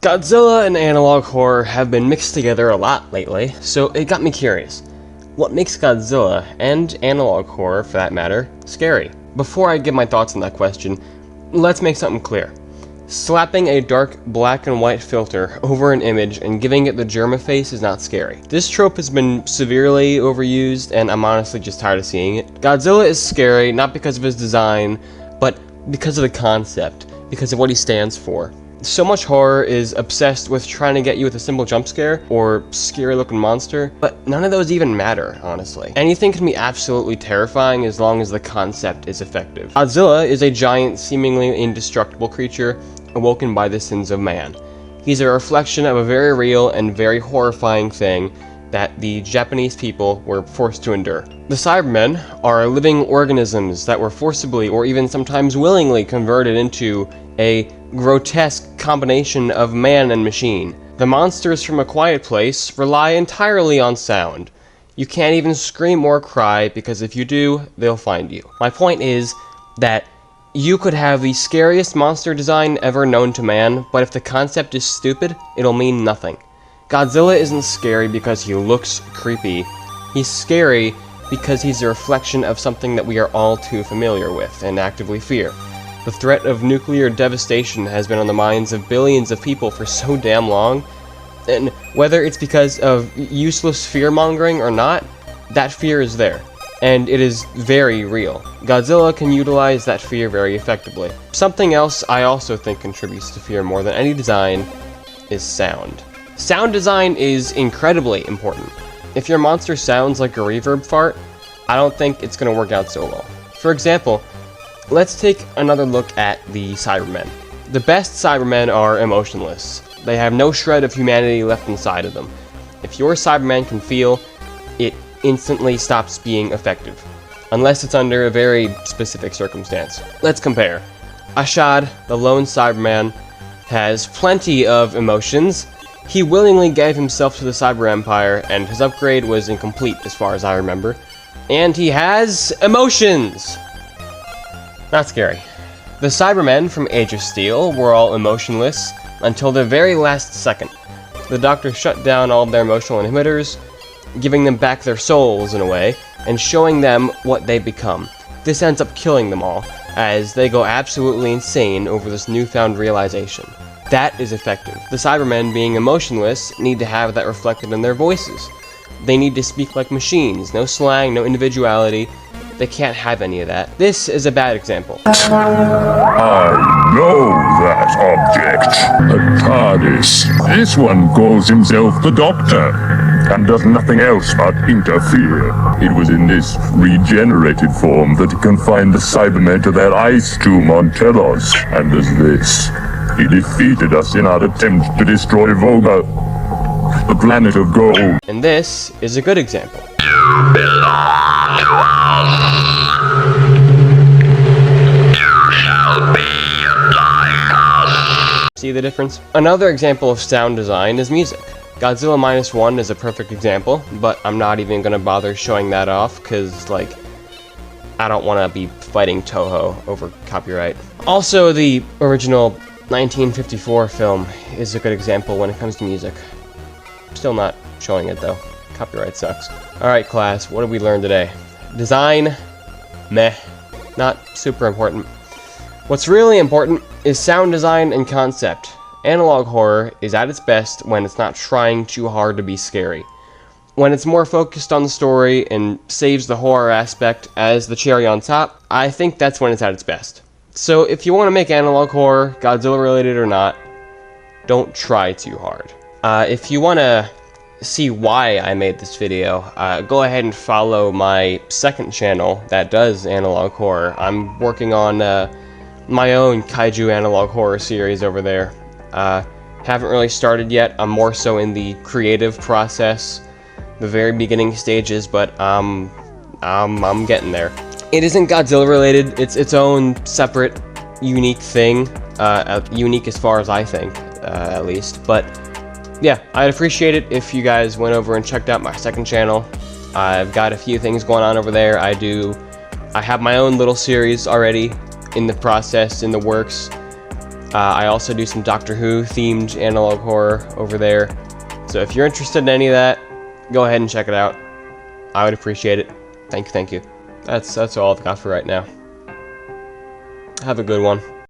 Godzilla and analog horror have been mixed together a lot lately, so it got me curious. What makes Godzilla, and analog horror for that matter, scary? Before I give my thoughts on that question, let's make something clear. Slapping a dark black and white filter over an image and giving it the Germa face is not scary. This trope has been severely overused, and I'm honestly just tired of seeing it. Godzilla is scary not because of his design, but because of the concept, because of what he stands for. So much horror is obsessed with trying to get you with a simple jump scare or scary looking monster, but none of those even matter, honestly. Anything can be absolutely terrifying as long as the concept is effective. Godzilla is a giant, seemingly indestructible creature awoken by the sins of man. He's a reflection of a very real and very horrifying thing that the Japanese people were forced to endure. The Cybermen are living organisms that were forcibly or even sometimes willingly converted into a grotesque combination of man and machine. The monsters from A Quiet Place rely entirely on sound. You can't even scream or cry because if you do, they'll find you. My point is that you could have the scariest monster design ever known to man, but if the concept is stupid, it'll mean nothing. Godzilla isn't scary because he looks creepy. He's scary because he's a reflection of something that we are all too familiar with and actively fear. The threat of nuclear devastation has been on the minds of billions of people for so damn long, and whether it's because of useless fear-mongering or not, that fear is there, and it is very real. Godzilla can utilize that fear very effectively. Something else I also think contributes to fear more than any design is sound. Sound design is incredibly important. If your monster sounds like a reverb fart, I don't think it's going to work out so well. For example, let's take another look at the Cybermen. The best Cybermen are emotionless. They have no shred of humanity left inside of them. If your Cyberman can feel, it instantly stops being effective, unless it's under a very specific circumstance. Let's compare. Ashad, the lone Cyberman, has plenty of emotions. He willingly gave himself to the Cyber Empire, and his upgrade was incomplete as far as I remember. And he has emotions! Not scary. The Cybermen from Age of Steel were all emotionless until the very last second. The Doctor shut down all of their emotional inhibitors, giving them back their souls in a way, and showing them what they become. This ends up killing them all, as they go absolutely insane over this newfound realization. That is effective. The Cybermen, being emotionless, need to have that reflected in their voices. They need to speak like machines, no slang, no individuality. They can't have any of that. This is a bad example. I know that object. A TARDIS. This one calls himself the Doctor, and does nothing else but interfere. It was in this regenerated form that he confined the Cybermen to their ice tomb on Telos, and as this, he defeated us in our attempt to destroy Volga, the planet of gold. And this is a good example. You belong to us. You shall be like us. See the difference? Another example of sound design is music. Godzilla Minus One is a perfect example, but I'm not even gonna bother showing that off, cause like, I don't wanna be fighting Toho over copyright. Also, the original 1954 film is a good example when it comes to music. Still not showing it though. Copyright sucks. Alright class, what did we learn today? Design, meh, not super important. What's really important is sound design and concept. Analog horror is at its best when it's not trying too hard to be scary. When it's more focused on the story and saves the horror aspect as the cherry on top, I think that's when it's at its best. So if you want to make analog horror, Godzilla related or not, don't try too hard. If you want to see why I made this video, go ahead and follow my second channel that does analog horror. I'm working on my own kaiju analog horror series over there. Haven't really started yet. I'm more so in the creative process, the very beginning stages, but I'm getting there. It isn't Godzilla related. It's its own separate, unique thing. Unique as far as I think, at least. But yeah, I'd appreciate it if you guys went over and checked out my second channel. I've got a few things going on over there. I have my own little series already in the process, in the works. I also do some Doctor Who themed analog horror over there. So if you're interested in any of that, go ahead and check it out. I would appreciate it. Thank you. That's all I've got for right now. Have a good one.